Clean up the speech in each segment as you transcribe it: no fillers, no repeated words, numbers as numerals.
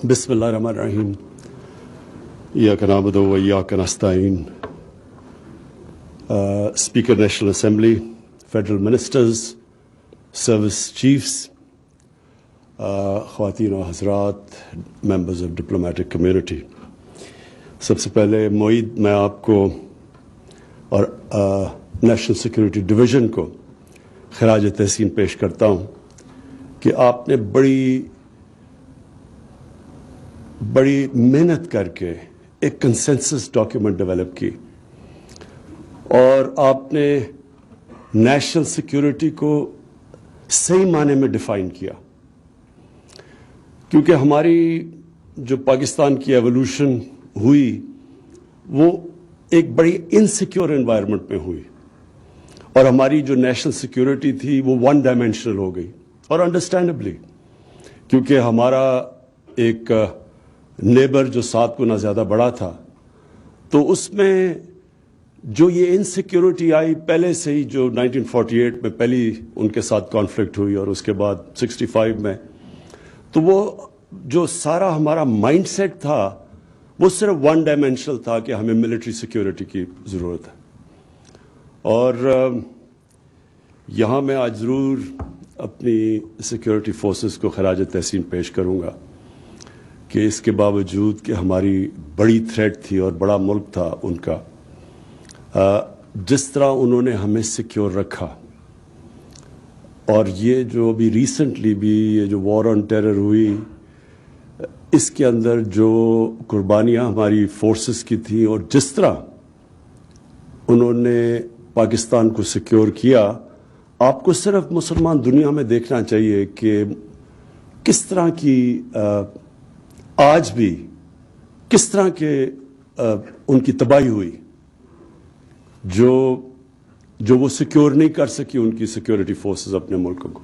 بسم اللہ الرحمن الرحیم ایاک نعبد و ایاک نستعین. Speaker National Assembly, Federal Ministers, Service Chiefs, خواتین و حضرات, Members of Diplomatic Community. سب سے پہلے معید میں آپ کو اور نیشنل سیکورٹی ڈویژن کو خراج تحسین پیش کرتا ہوں کہ آپ نے بڑی محنت کر کے ایک کنسنسس ڈاکیومنٹ ڈیولپ کی اور آپ نے نیشنل سیکورٹی کو صحیح معنی میں ڈیفائن کیا, کیونکہ ہماری جو پاکستان کی ایولیوشن ہوئی وہ ایک بڑی انسیکیور انوائرمنٹ میں ہوئی اور ہماری جو نیشنل سیکورٹی تھی وہ ون ڈائمینشنل ہو گئی, اور انڈرسٹینڈبلی کیونکہ ہمارا ایک نیبر جو 7 گنا زیادہ بڑا تھا, تو اس میں جو یہ انسیکیورٹی آئی پہلے سے ہی, جو 1948 میں پہلی ان کے ساتھ کانفلکٹ ہوئی اور اس کے بعد 65 میں, تو وہ جو سارا ہمارا مائنڈ سیٹ تھا وہ صرف ون ڈائمینشنل تھا کہ ہمیں ملٹری سیکورٹی کی ضرورت ہے. اور یہاں میں آج ضرور اپنی سیکورٹی فورسز کو خراج تحسین پیش کروں گا کہ اس کے باوجود کہ ہماری بڑی تھریٹ تھی اور بڑا ملک تھا ان کا, جس طرح انہوں نے ہمیں سیکیور رکھا. اور یہ جو ابھی ریسنٹلی بھی یہ جو وار آن ٹیرر ہوئی, اس کے اندر جو قربانیاں ہماری فورسز کی تھیں اور جس طرح انہوں نے پاکستان کو سیکیور کیا, آپ کو صرف مسلمان دنیا میں دیکھنا چاہیے کہ کس طرح کی آج بھی کس طرح کے ان کی تباہی ہوئی جو وہ سیکیور نہیں کر سکی ان کی سیکیورٹی فورسز اپنے ملک کو.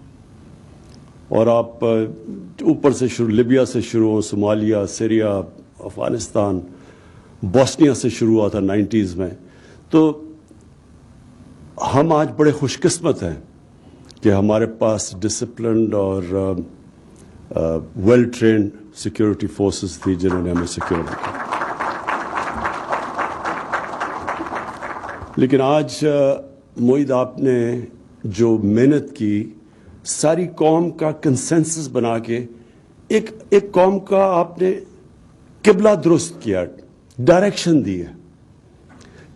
اور آپ اوپر سے شروع, لیبیا سے شروع ہو, صومالیہ, سیریا, افغانستان, بوسنیا سے شروع ہوا تھا 90s میں. تو ہم آج بڑے خوش قسمت ہیں کہ ہمارے پاس ڈسپلنڈ اور ویل ٹرینڈ سیکورٹی فورسز تھی جنہوں نے ہمیں سیکیور رکھا. لیکن آج معید آپ نے جو محنت کی, ساری قوم کا کنسنسس بنا کے ایک قوم کا آپ نے قبلہ درست کیا, ڈائریکشن دی ہے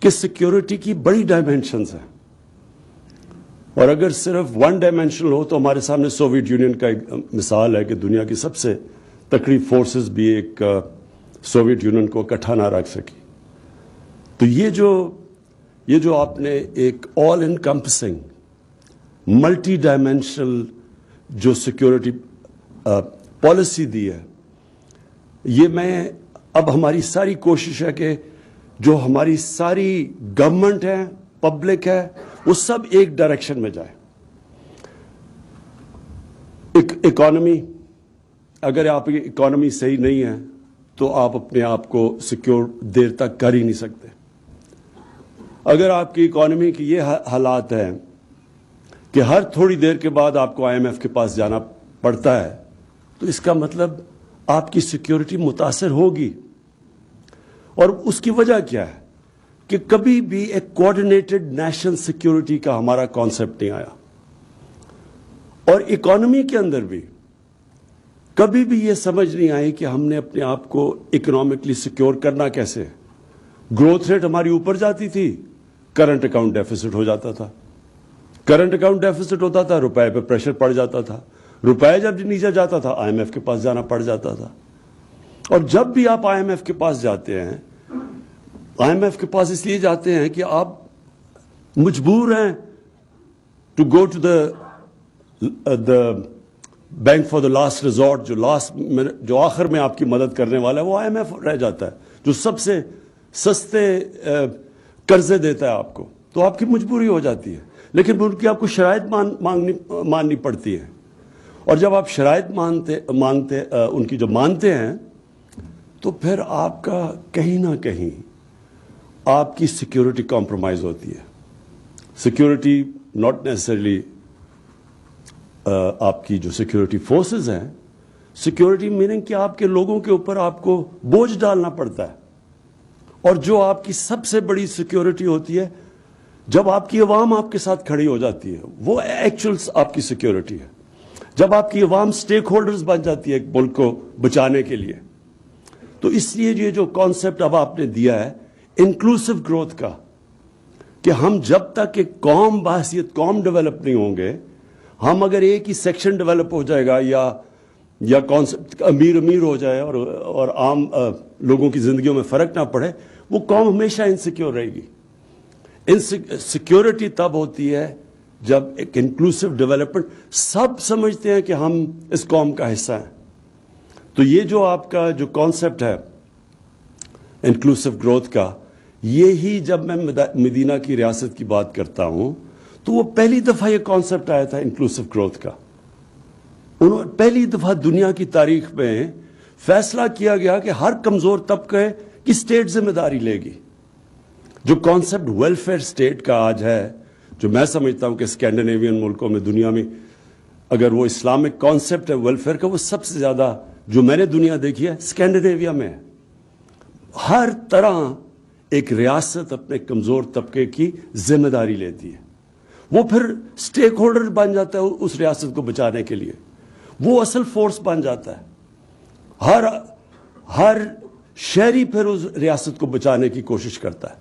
کہ سیکیورٹی کی بڑی ڈائمینشنز ہیں. اور اگر صرف ون ڈائمینشنل ہو تو ہمارے سامنے سوویت یونین کا ایک مثال ہے کہ دنیا کی سب سے تکڑی فورسز بھی ایک سوویت یونین کو اکٹھا نہ رکھ سکی. تو یہ جو آپ نے ایک آل انکمپسنگ ملٹی ڈائمینشنل جو سیکورٹی پالیسی دی ہے, یہ میں اب ہماری ساری کوشش ہے کہ جو ہماری ساری گورنمنٹ ہے, پبلک ہے, وہ سب ایک ڈائریکشن میں جائے. اکانومی, اگر آپ کی اکانومی صحیح نہیں ہے تو آپ اپنے آپ کو سیکیور دیر تک کر ہی نہیں سکتے. اگر آپ کی اکانومی کی یہ حالات ہیں کہ ہر تھوڑی دیر کے بعد آپ کو IMF کے پاس جانا پڑتا ہے, تو اس کا مطلب آپ کی سیکیورٹی متاثر ہوگی. اور اس کی وجہ کیا ہے کہ کبھی بھی ایک کوآرڈینیٹڈ نیشنل سیکیورٹی کا ہمارا کانسیپٹ نہیں آیا. اور اکانومی کے اندر بھی کبھی بھی یہ سمجھ نہیں آئی کہ ہم نے اپنے آپ کو اکنامکلی سیکیور کرنا کیسے. گروتھ ریٹ ہماری اوپر جاتی تھی, کرنٹ اکاؤنٹ ڈیفیسٹ ہو جاتا تھا. کرنٹ اکاؤنٹ ڈیفیسٹ ہوتا تھا, روپے پہ پریشر پڑ جاتا تھا. روپے جب نیچے جاتا تھا IMF کے پاس جانا پڑ جاتا تھا. اور جب بھی آپ IMF کے پاس جاتے ہیں, IMF کے پاس اس لیے جاتے ہیں کہ آپ مجبور ہیں to go to the bank for the last resort. جو آخر میں آپ کی مدد کرنے والا ہے وہ IMF رہ جاتا ہے, جو سب سے سستے قرضے دیتا ہے آپ کو. تو آپ کی مجبوری ہو جاتی ہے, لیکن ان کی آپ کو شرائط ماننی پڑتی ہے. اور جب آپ شرائط ان کی جو مانتے ہیں, تو پھر آپ کا کہیں نہ کہیں آپ کی سیکیورٹی کمپرومائز ہوتی ہے. سیکیورٹی ناٹ نیسسریلی آپ کی جو سیکیورٹی فورسز ہیں سیکیورٹی میننگ کہ آپ کے لوگوں کے اوپر آپ کو بوجھ ڈالنا پڑتا ہے. اور جو آپ کی سب سے بڑی سیکیورٹی ہوتی ہے جب آپ کی عوام آپ کے ساتھ کھڑی ہو جاتی ہے, وہ ایکچوئل آپ کی سیکیورٹی ہے. جب آپ کی عوام سٹیک ہولڈرز بن جاتی ہے ایک ملک کو بچانے کے لیے. تو اس لیے یہ جو کانسیپٹ اب آپ نے دیا ہے انکلوسیو گروتھ کا, کہ ہم جب تک ایک قوم بحیثیت قوم ڈیولپ نہیں ہوں گے, ہم اگر ایک ہی سیکشن ڈیولپ ہو جائے گا یا کانسیپٹ امیر ہو جائے اور عام لوگوں کی زندگیوں میں فرق نہ پڑے, وہ قوم ہمیشہ انسیکیور رہے گی. سیکیورٹی تب ہوتی ہے جب ایک انکلوسیو ڈیولپمنٹ, سب سمجھتے ہیں کہ ہم اس قوم کا حصہ ہیں. تو یہ جو آپ کا جو کانسیپٹ ہے انکلوسیو گروتھ کا, یہی جب میں مدینہ کی ریاست کی بات کرتا ہوں تو وہ پہلی دفعہ یہ کانسیپٹ آیا تھا انکلوسیو گروتھ کا. انہوں پہلی دفعہ دنیا کی تاریخ میں فیصلہ کیا گیا کہ ہر کمزور طبقے کی اسٹیٹ ذمہ داری لے گی. جو کانسیپٹ ویلفیئر اسٹیٹ کا آج ہے, جو میں سمجھتا ہوں کہ اسکینڈینیوین ملکوں میں دنیا میں اگر وہ اسلامک کانسیپٹ ہے ویلفیئر کا, وہ سب سے زیادہ جو میں نے دنیا دیکھی ہے اسکینڈینیویا میں ہے. ہر طرح ایک ریاست اپنے کمزور طبقے کی ذمہ داری لیتی ہے, وہ پھر اسٹیک ہولڈر بن جاتا ہے اس ریاست کو بچانے کے لیے, وہ اصل فورس بن جاتا ہے. ہر شہری پھر اس ریاست کو بچانے کی کوشش کرتا ہے.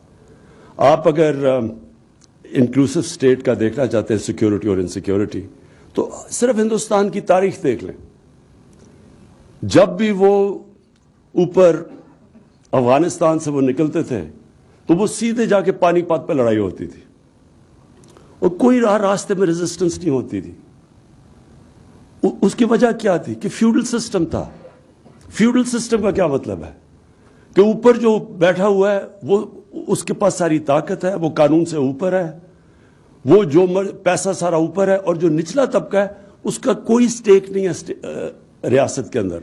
آپ اگر انکلوسیو اسٹیٹ کا دیکھنا چاہتے ہیں سیکیورٹی اور انسیکیورٹی, تو صرف ہندوستان کی تاریخ دیکھ لیں. جب بھی وہ اوپر افغانستان سے وہ نکلتے تھے تو وہ سیدھے جا کے پانی پات پہ لڑائی ہوتی تھی, اور کوئی راستے میں ریزسٹنس نہیں ہوتی تھی. اس کی وجہ کیا تھی کہ فیوڈل سسٹم تھا. فیوڈل سسٹم کا کیا مطلب ہے کہ اوپر جو بیٹھا ہوا ہے وہ اس کے پاس ساری طاقت ہے, وہ قانون سے اوپر ہے, وہ جو پیسہ سارا اوپر ہے, اور جو نچلا طبقہ ہے اس کا کوئی سٹیک نہیں ہے ریاست کے اندر.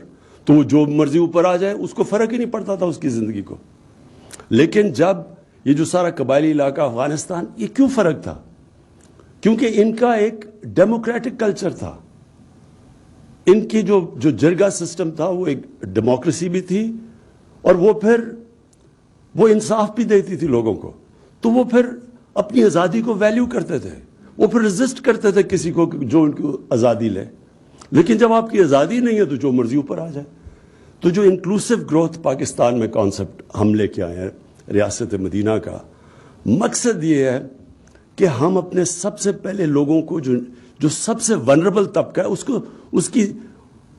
تو وہ جو مرضی اوپر آ جائے اس کو فرق ہی نہیں پڑتا تھا اس کی زندگی کو. لیکن جب یہ جو سارا قبائلی علاقہ افغانستان, یہ کیوں فرق تھا؟ کیونکہ ان کا ایک ڈیموکریٹک کلچر تھا. ان کی جو جرگہ سسٹم تھا وہ ایک ڈیموکریسی بھی تھی, اور وہ پھر وہ انصاف بھی دیتی تھی لوگوں کو. تو وہ پھر اپنی آزادی کو ویلیو کرتے تھے, وہ پھر ریزسٹ کرتے تھے کسی کو جو ان کو آزادی لے. لیکن جب آپ کی آزادی نہیں ہے تو جو مرضی اوپر آ جائے. تو جو انکلوسیو گروتھ پاکستان میں کانسیپٹ ہم لے کے آئے ہیں ریاست مدینہ کا, مقصد یہ ہے کہ ہم اپنے سب سے پہلے لوگوں کو جو سب سے ونربل طبقہ ہے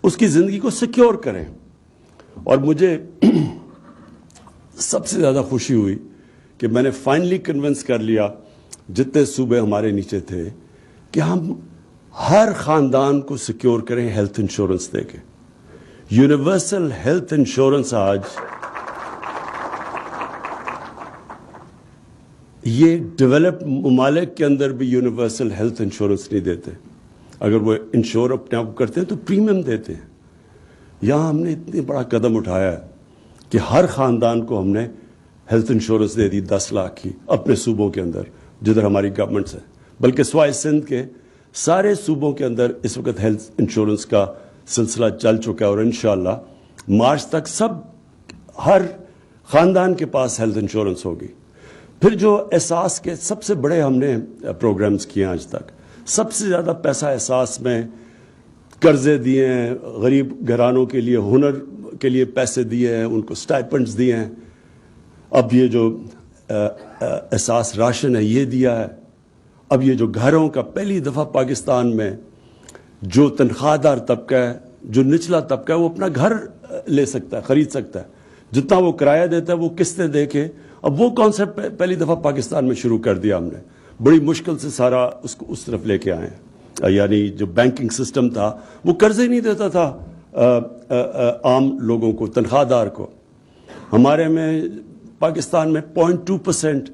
اس کی زندگی کو سیکیور کریں. اور مجھے سب سے زیادہ خوشی ہوئی کہ میں نے فائنلی کنونس کر لیا جتنے صوبے ہمارے نیچے تھے کہ ہم ہر خاندان کو سیکیور کریں ہیلتھ انشورنس دے کے. یونیورسل ہیلتھ انشورنس آج یہ ڈیولپ ممالک کے اندر بھی یونیورسل ہیلتھ انشورنس نہیں دیتے. اگر وہ انشور اپنے آپ کرتے ہیں تو پریمیم دیتے ہیں. یہاں ہم نے اتنی بڑا قدم اٹھایا ہے کہ ہر خاندان کو ہم نے ہیلتھ انشورنس دے دی 10 لاکھ کی اپنے صوبوں کے اندر جدھر ہماری گورنمنٹس ہیں. بلکہ سوائے سندھ کے سارے صوبوں کے اندر اس وقت ہیلتھ انشورنس کا سلسلہ چل چکا ہے, اور انشاءاللہ مارچ تک ہر خاندان کے پاس ہیلتھ انشورنس ہوگی. پھر جو احساس کے سب سے بڑے ہم نے پروگرامز کیے ہیں آج تک, سب سے زیادہ پیسہ احساس میں قرضے دیے ہیں, غریب گھرانوں کے لیے ہنر کے لیے پیسے دیے ہیں, ان کو سٹائپنڈز دیے ہیں. اب یہ جو احساس راشن ہے یہ دیا ہے. اب یہ جو گھروں کا پہلی دفعہ پاکستان میں جو تنخواہ دار طبقہ ہے, جو نچلا طبقہ ہے, وہ اپنا گھر لے سکتا ہے, خرید سکتا ہے. جتنا وہ کرایہ دیتا ہے وہ قسطیں دے کے. اب وہ کانسیپٹ پہلی دفعہ پاکستان میں شروع کر دیا ہم نے. بڑی مشکل سے سارا اس طرف لے کے آئے ہیں. یعنی جو بینکنگ سسٹم تھا وہ قرضے نہیں دیتا تھا عام لوگوں کو, تنخواہ دار کو. ہمارے میں پاکستان میں 0.2%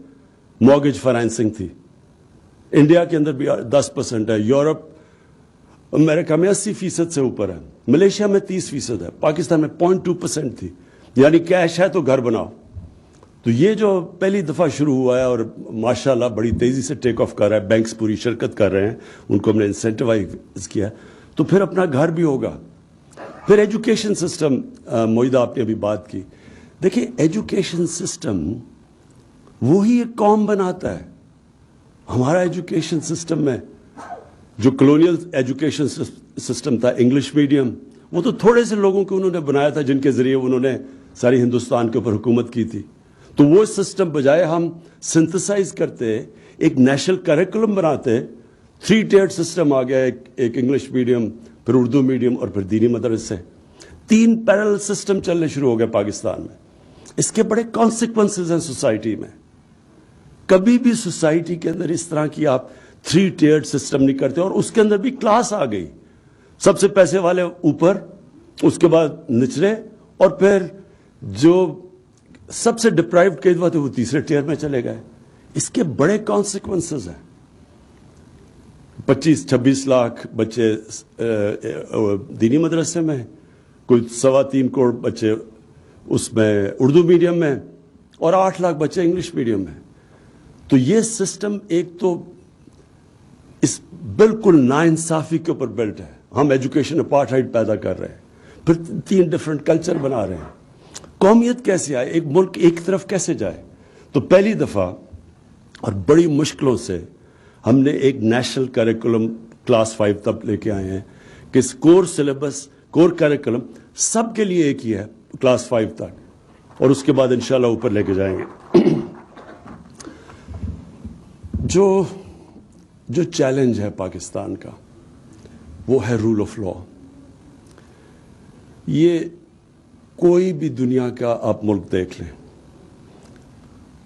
مورگیج فائنینسنگ تھی. انڈیا کے اندر بھی 10% ہے. یورپ امریکہ میں 80% سے اوپر ہے. ملیشیا میں 30% ہے. پاکستان میں 0.2% تھی. یعنی کیش ہے تو گھر بناؤ. تو یہ جو پہلی دفعہ شروع ہوا ہے اور ماشاءاللہ بڑی تیزی سے ٹیک آف کر رہا ہے, بینکس پوری شرکت کر رہے ہیں, ان کو ہم نے انسینٹیوائز کیا, تو پھر اپنا گھر بھی ہوگا. پھر ایجوکیشن سسٹم، معیدہ آپ نے ابھی بات کی. دیکھیں ایجوکیشن سسٹم وہی ایک قوم بناتا ہے. ہمارا ایجوکیشن سسٹم میں جو کلونیل ایجوکیشن سسٹم تھا، انگلش میڈیم، وہ تو تھوڑے سے لوگوں کو انہوں نے بنایا تھا جن کے ذریعے انہوں نے ساری ہندوستان کے اوپر حکومت کی تھی. تو وہ سسٹم بجائے ہم سنتھسائز کرتے، ایک نیشنل کریکولم بناتے. 3 ٹیئر سسٹم آ گیا، ایک انگلش میڈیم، پھر اردو میڈیم اور پھر دینی مدرسے. 3 پیرل سسٹم چلنے شروع ہو گئے پاکستان میں. اس کے بڑے کانسیکوینسز ہیں سوسائٹی میں. کبھی بھی سوسائٹی کے اندر اس طرح کی آپ 3 ٹیئر سسٹم نہیں کرتے. اور اس کے اندر بھی کلاس آ گئی، سب سے پیسے والے اوپر، اس کے بعد نچلے، اور پھر جو سب سے ڈپرائیوڈ کیس ہوا تھے وہ تیسرے ٹیئر میں چلے گئے. اس کے بڑے کانسیکوینسز ہیں. 25-26 لاکھ بچے دینی مدرسے میں، کوئی 3.25 کروڑ بچے اس میں اردو میڈیم میں، اور 8 لاکھ بچے انگلش میڈیم میں. تو یہ سسٹم ایک تو اس بالکل ناانصافی کے اوپر بلٹ ہے. ہم ایجوکیشن اپارٹھائڈ پیدا کر رہے ہیں، پھر 3 ڈفرنٹ کلچر بنا رہے ہیں. قومیت کیسے آئے، ایک ملک ایک طرف کیسے جائے؟ تو پہلی دفعہ اور بڑی مشکلوں سے ہم نے ایک نیشنل کریکولم کلاس 5 تب لے کے آئے ہیں کہ کور سلیبس، کور کریکولم سب کے لیے ایک ہی ہے کلاس 5 تک، اور اس کے بعد انشاءاللہ اوپر لے کے جائیں گے. جو چیلنج ہے پاکستان کا وہ ہے رول آف لا. یہ کوئی بھی دنیا کا آپ ملک دیکھ لیں،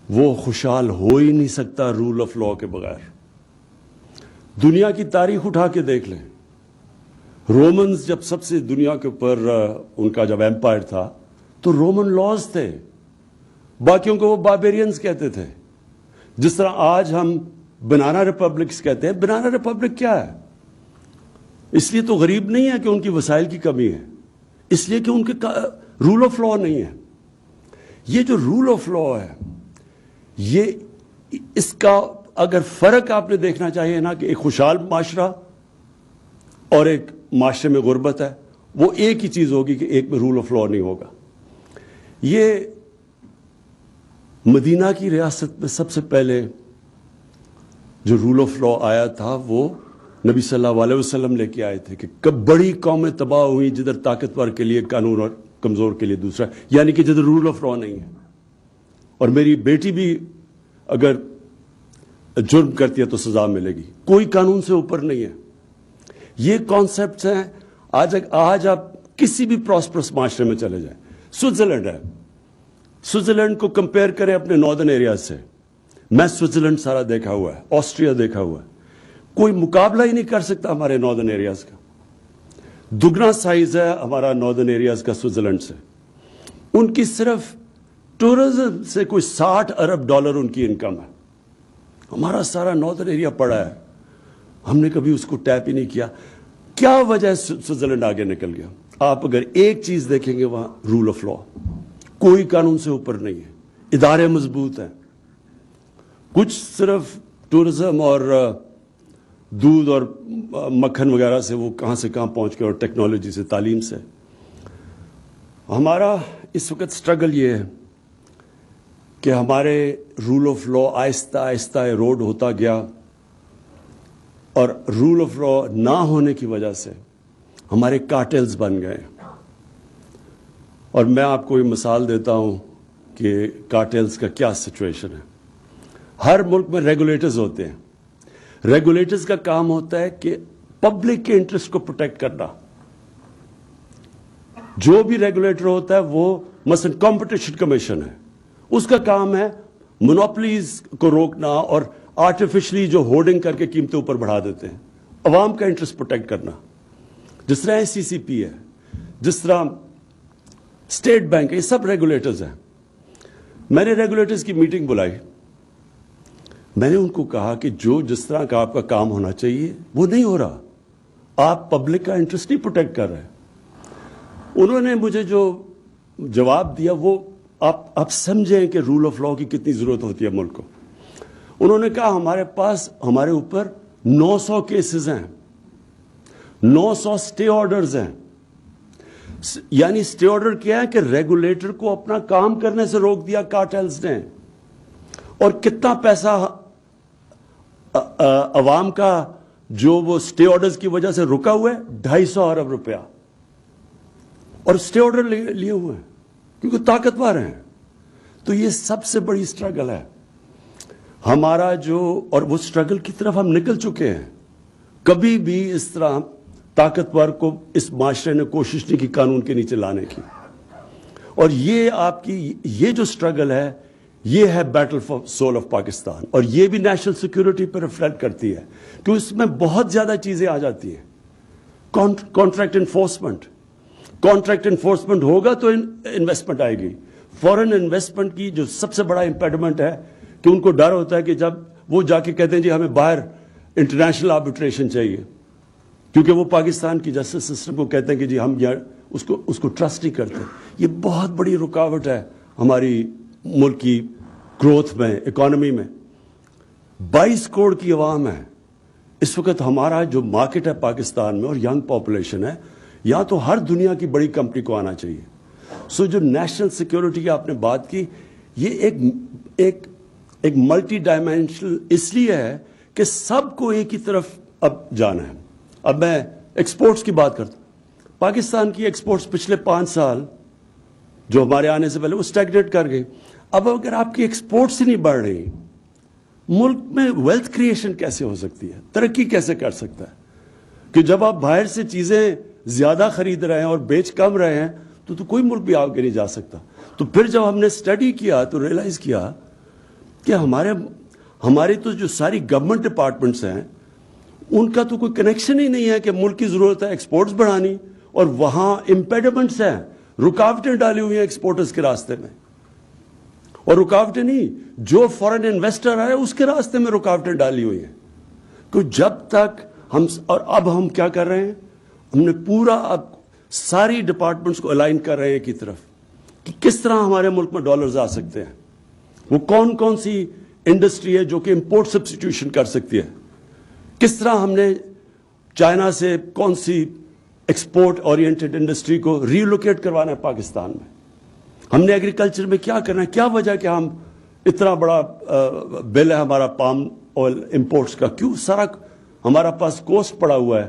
وہ خوشحال ہو ہی نہیں سکتا رول آف لا کے بغیر. دنیا کی تاریخ اٹھا کے دیکھ لیں. رومنز جب سب سے دنیا کے اوپر ان کا جب ایمپائر تھا تو رومن لاز تھے، باقیوں کو وہ باربیرینز کہتے تھے. جس طرح آج ہم بنانا ریپبلکس کہتے ہیں. بنانا ریپبلک کیا ہے؟ اس لیے تو غریب نہیں ہے کہ ان کی وسائل کی کمی ہے، اس لیے کہ ان کے رول آف لا نہیں ہے. یہ جو رول آف لا ہے، یہ اس کا اگر فرق آپ نے دیکھنا چاہیے نا کہ ایک خوشحال معاشرہ اور ایک معاشرے میں غربت ہے، وہ ایک ہی چیز ہوگی کہ ایک میں رول آف لا نہیں ہوگا. یہ مدینہ کی ریاست میں سب سے پہلے جو رول آف لا آیا تھا وہ نبی صلی اللہ علیہ وسلم لے کے آئے تھے کہ کب بڑی قومیں تباہ ہوئی جدھر طاقتور کے لیے قانون اور کمزور کے لیے دوسرا، یعنی کہ جدھر رول آف لا نہیں ہے. اور میری بیٹی بھی اگر جرم کرتی ہے تو سزا ملے گی، کوئی قانون سے اوپر نہیں ہے. یہ کانسیپٹس ہیں. آج آپ کسی بھی پراسپرس معاشرے میں چلے جائیں. سوئٹزرلینڈ ہے، سوئٹزرلینڈ کو کمپیئر کریں اپنے ناردرن ایریاز سے. میں سوئٹزرلینڈ سارا دیکھا ہوا ہے، آسٹریا دیکھا ہوا ہے، کوئی مقابلہ ہی نہیں کر سکتا ہمارے ناردرن ایریاز کا. دگنا سائز ہے ہمارا ناردرن ایریاز کا سوئٹزرلینڈ سے. ان کی صرف ٹورزم سے کوئی $60 ارب ان کی انکم ہے. ہمارا سارا ناردرن ایریا پڑا ہے، ہم نے کبھی اس کو ٹیپ ہی نہیں کیا. کیا وجہ ہے سوئٹزرلینڈ آگے نکل گیا؟ آپ اگر ایک چیز دیکھیں گے وہاں رول آف لا، کوئی قانون سے اوپر نہیں ہے، ادارے مضبوط ہیں. کچھ صرف ٹورزم اور دودھ اور مکھن وغیرہ سے وہ کہاں سے کہاں پہنچ گئے، اور ٹیکنالوجی سے، تعلیم سے. ہمارا اس وقت سٹرگل یہ ہے کہ ہمارے رول آف لا آہستہ آہستہ ایروڈ ہوتا گیا، اور رول آف لا نہ ہونے کی وجہ سے ہمارے کارٹلز بن گئے. اور میں آپ کو یہ مثال دیتا ہوں کہ کارٹلز کا کیا سچویشن ہے. ہر ملک میں ریگولیٹرز ہوتے ہیں. ریگولیٹرز کا کام ہوتا ہے کہ پبلک کے انٹرسٹ کو پروٹیکٹ کرنا. جو بھی ریگولیٹر ہوتا ہے وہ مثلا کمپٹیشن کمیشن ہے، اس کا کام ہے مونوپلیز کو روکنا اور آرٹیفیشلی جو ہورڈنگ کر کے قیمتیں اوپر بڑھا دیتے ہیں، عوام کا انٹرسٹ پروٹیکٹ کرنا. جس طرح SCCP ہے، جس طرح اسٹیٹ بینک ہے، یہ سب ریگولیٹرز ہیں. میں نے ریگولیٹرز کی میٹنگ بلائی. میں نے ان کو کہا کہ جو جس طرح کا آپ کا کام ہونا چاہیے وہ نہیں ہو رہا، آپ پبلک کا انٹرسٹ نہیں پروٹیکٹ کر رہے. انہوں نے مجھے جو جواب دیا وہ آپ سمجھیں کہ رول آف لا کی کتنی ضرورت ہوتی ہے ملک کو. انہوں نے کہا ہمارے پاس ہمارے اوپر 900 کیسز ہیں، 900 سٹے آرڈرز ہیں. یعنی اسٹے آرڈر کیا ہے کہ ریگولیٹر کو اپنا کام کرنے سے روک دیا کارٹیلز نے. اور کتنا پیسہ عوام کا جو وہ اسٹے آرڈرز کی وجہ سے رکا ہوا ہے, 250 ارب روپیہ. اور اسٹے آرڈر لیے ہوئے ہیں کیونکہ طاقتور ہیں. تو یہ سب سے بڑی اسٹرگل ہے ہمارا اور وہ اسٹرگل کی طرف ہم نکل چکے ہیں. کبھی بھی اس طرح طاقتور کو اس معاشرے نے کوشش نہیں کی قانون کے نیچے لانے کی. اور یہ آپ کی یہ جو اسٹرگل ہے یہ ہے battle for soul of Pakistan. اور یہ بھی نیشنل سیکورٹی پر ریفلیکٹ کرتی ہے کہ اس میں بہت زیادہ چیزیں آ جاتی ہیں. کانٹریکٹ انفورسمنٹ ہوگا تو انویسٹمنٹ آئے گی. فورن انویسٹمنٹ کی جو سب سے بڑا امپیڈمنٹ ہے کہ ان کو ڈر ہوتا ہے کہ جب وہ جا کے کہتے ہیں جی ہمیں باہر انٹرنیشنل آربیٹریشن چاہیے, کیونکہ وہ پاکستان کی جسٹس سسٹم کو کہتے ہیں کہ جی ہم اس کو ٹرسٹ نہیں کرتے. یہ بہت بڑی رکاوٹ ہے ہماری ملک کی گروتھ میں, اکانومی میں. 22 کروڑ کی عوام ہے اس وقت. ہمارا جو مارکیٹ ہے پاکستان میں اور ینگ پاپولیشن ہے, یا تو ہر دنیا کی بڑی کمپنی کو آنا چاہیے. سو جو نیشنل سیکیورٹی کی آپ نے بات کی, یہ ایک ملٹی ڈائمینشنل اس لیے ہے کہ سب کو ایک ہی طرف اب جانا ہے. اب میں ایکسپورٹس کی بات کرتا ہوں. پاکستان کی ایکسپورٹس پچھلے 5 سال جو ہمارے آنے سے پہلے وہ اسٹیگنیٹ کر گئی. اب اگر آپ کی ایکسپورٹس ہی نہیں بڑھ رہی, ملک میں ویلتھ کریشن کیسے ہو سکتی ہے, ترقی کیسے کر سکتا ہے؟ کہ جب آپ باہر سے چیزیں زیادہ خرید رہے ہیں اور بیچ کم رہے ہیں تو کوئی ملک بھی آگے نہیں جا سکتا. تو پھر جب ہم نے اسٹڈی کیا تو ریئلائز کیا کہ ہمارے تو جو ساری گورنمنٹ ڈپارٹمنٹس ہیں ان کا تو کوئی کنیکشن ہی نہیں ہے کہ ملک کی ضرورت ہے ایکسپورٹس بڑھانی, اور وہاں امپیڈمنٹس ہیں, رکاوٹیں ڈالی ہوئی ہیں ایکسپورٹرز کے راستے میں. اور رکاوٹیں نہیں, جو فورن انویسٹر آئے اس کے راستے میں رکاوٹیں ڈالی ہوئی ہیں. تو جب تک اور اب ہم کیا کر رہے ہیں, ہم نے پورا اب ساری ڈپارٹمنٹس کو الائن کر رہے ہیں کی طرف کہ کس طرح ہمارے ملک میں ڈالرز آ سکتے ہیں. وہ کون سی انڈسٹری ہے جو کہ امپورٹ سبسٹیٹیوشن کر سکتی ہے, کس طرح ہم نے چائنا سے کون سی ایکسپورٹ اورینٹڈ انڈسٹری کو ریلوکیٹ کروانا ہے پاکستان میں. ہم نے ایگریکلچر میں کیا کرنا ہے, کیا وجہ کہ ہم اتنا بڑا بل ہے ہمارا پام آئل امپورٹس کا, کیوں سارا ہمارا پاس کوسٹ پڑا ہوا ہے,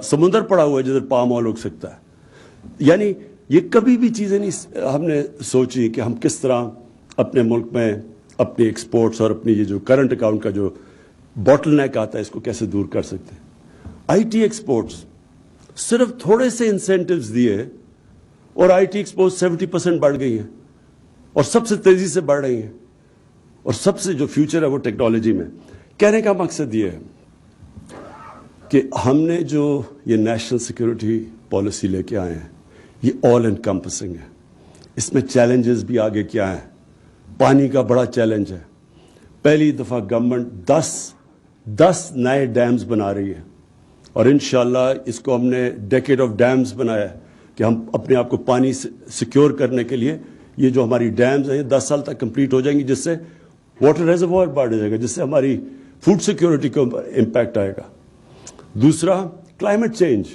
سمندر پڑا ہوا ہے جدھر پام آئل اگ سکتا ہے. یعنی یہ کبھی بھی چیزیں نہیں ہم نے سوچی کہ ہم کس طرح اپنے ملک میں اپنی ایکسپورٹس اور اپنی یہ جو کرنٹ اکاؤنٹ کا جو باٹل نیک آتا ہے اس کو کیسے دور کر سکتے ہیں. آئی ٹی ایکسپورٹس صرف تھوڑے سے انسینٹیوز دیے اور آئی ٹی ایکسپورٹس 70% بڑھ گئی ہیں اور سب سے تیزی سے بڑھ رہی ہیں, اور سب سے جو فیوچر ہے وہ ٹیکنالوجی میں. کہنے کا مقصد یہ ہے کہ ہم نے جو یہ نیشنل سیکورٹی پالیسی لے کے آئے ہیں یہ آل انکمپسنگ ہے. اس میں چیلنجز بھی آگے کیا ہیں. پانی کا بڑا چیلنج ہے. پہلی دفعہ گورنمنٹ 10 نئے ڈیمز بنا رہی ہے, اور انشاءاللہ اس کو ہم نے ڈیکیڈ آف ڈیمز بنایا ہے کہ ہم اپنے آپ کو پانی سیکیور کرنے کے لیے یہ جو ہماری ڈیمز ہیں 10 سال تک کمپلیٹ ہو جائیں گی, جس سے واٹر ریزروائر بڑھ جائے گا, جس سے ہماری فوڈ سیکیورٹی کو امپیکٹ آئے گا. دوسرا کلائمیٹ چینج,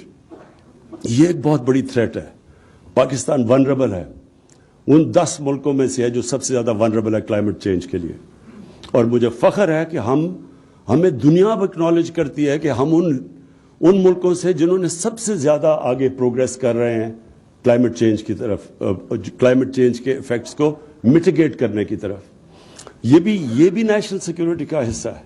یہ ایک بہت بڑی تھریٹ ہے. پاکستان ونربل ہے, ان 10 ملکوں میں سے ہے جو سب سے زیادہ ونربل ہے کلائمیٹ چینج کے لیے. اور مجھے فخر ہے کہ ہمیں دنیا اب اکنالج کرتی ہے کہ ہم ان ملکوں سے جنہوں نے سب سے زیادہ آگے پروگریس کر رہے ہیں کلائمیٹ چینج کی طرف, کلائمیٹ چینج کے ایفیکٹس کو میٹیگیٹ کرنے کی طرف. یہ بھی نیشنل سیکورٹی کا حصہ ہے.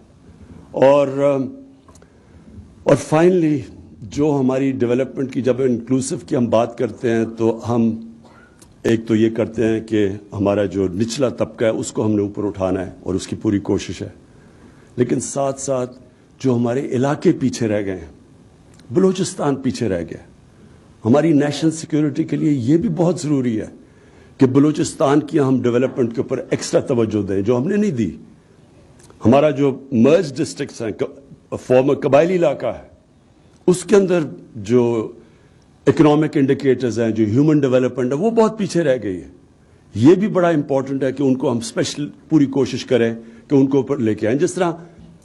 اور فائنلی جو ہماری ڈیولپمنٹ کی جب انکلوسو کی ہم بات کرتے ہیں تو ہم ایک تو یہ کرتے ہیں کہ ہمارا جو نچلا طبقہ ہے اس کو ہم نے اوپر اٹھانا ہے اور اس کی پوری کوشش ہے. لیکن ساتھ ساتھ جو ہمارے علاقے پیچھے رہ گئے ہیں, بلوچستان پیچھے رہ گیا, ہماری نیشنل سیکورٹی کے لیے یہ بھی بہت ضروری ہے کہ بلوچستان کی ہم ڈیولپمنٹ کے اوپر ایکسٹرا توجہ دیں جو ہم نے نہیں دی. ہمارا جو مرج ڈسٹرکٹس ہیں, فارمر قبائلی علاقہ ہے, اس کے اندر جو اکنامک انڈیکیٹرز ہیں, جو ہیومن ڈیولپمنٹ ہے, وہ بہت پیچھے رہ گئی ہے. یہ بھی بڑا امپورٹنٹ ہے کہ ان کو ہم اسپیشل پوری کوشش کریں کہ ان کو اوپر لے کے آئیں. جس طرح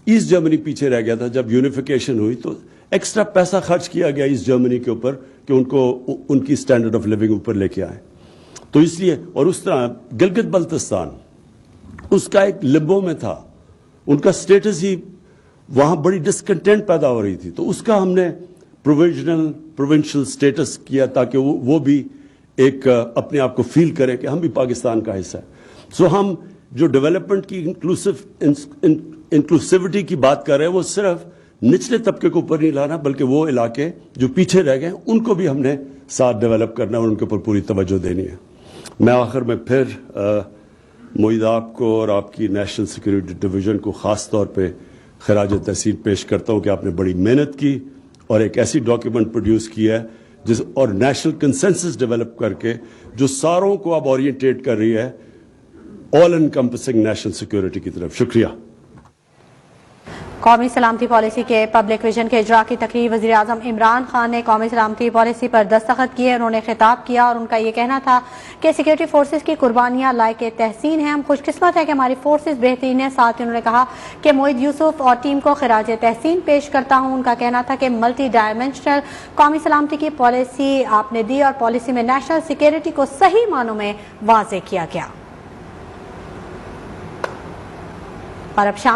ایسٹ جرمنی پیچھے رہ گیا تھا, جب یونیفیکیشن ہوئی تو ایکسٹرا پیسہ خرچ کیا گیا ایسٹ جرمنی کے اوپر کہ ان کو ان کی اسٹینڈرڈ آف لیونگ اوپر لے کے آئیں. تو اس لیے اور اس طرح گلگت بلتستان اس کا ایک لمبو میں تھا, ان کا سٹیٹس ہی وہاں بڑی ڈسکنٹینٹ پیدا ہو رہی تھی, تو اس کا ہم نے پروونشل سٹیٹس کیا تاکہ وہ بھی ایک اپنے آپ کو فیل کریں کہ ہم بھی پاکستان کا حصہ ہیں. سو ہم جو ڈیولپمنٹ کی انکلوسیوٹی کی بات کر رہے ہیں وہ صرف نچلے طبقے کو اوپر نہیں لانا, بلکہ وہ علاقے جو پیچھے رہ گئے ان کو بھی ہم نے ساتھ ڈیولپ کرنا اور ان کے اوپر پوری توجہ دینی ہے. میں آخر میں پھر معید آپ کو اور آپ کی نیشنل سیکورٹی ڈویژن کو خاص طور پہ خراج تحسین پیش کرتا ہوں کہ آپ نے بڑی محنت کی اور ایک ایسی ڈاکیومنٹ پروڈیوس کی ہے اور نیشنل کنسنسس ڈیولپ کر کے جو ساروں کو اب اورینٹیٹ کر رہی ہے آل انکمپسنگ نیشنل سیکورٹی کی طرف. شکریہ. قومی سلامتی پالیسی کے پبلک ویژن کے اجرا کی تقریر وزیر اعظم عمران خان نے قومی سلامتی پالیسی پر دستخط کیے. انہوں نے خطاب کیا اور ان کا یہ کہنا تھا کہ سیکورٹی فورسز کی قربانیاں لائق تحسین ہیں. ہم خوش قسمت ہیں کہ ہماری فورسز بہترین ہیں. ساتھ ہی انہوں نے کہا کہ معید یوسف اور ٹیم کو خراج تحسین پیش کرتا ہوں. ان کا کہنا تھا کہ ملٹی ڈائمینشنل قومی سلامتی کی پالیسی آپ نے دی اور پالیسی میں نیشنل سیکورٹی کو صحیح معنوں میں واضح کیا گیا. اور اب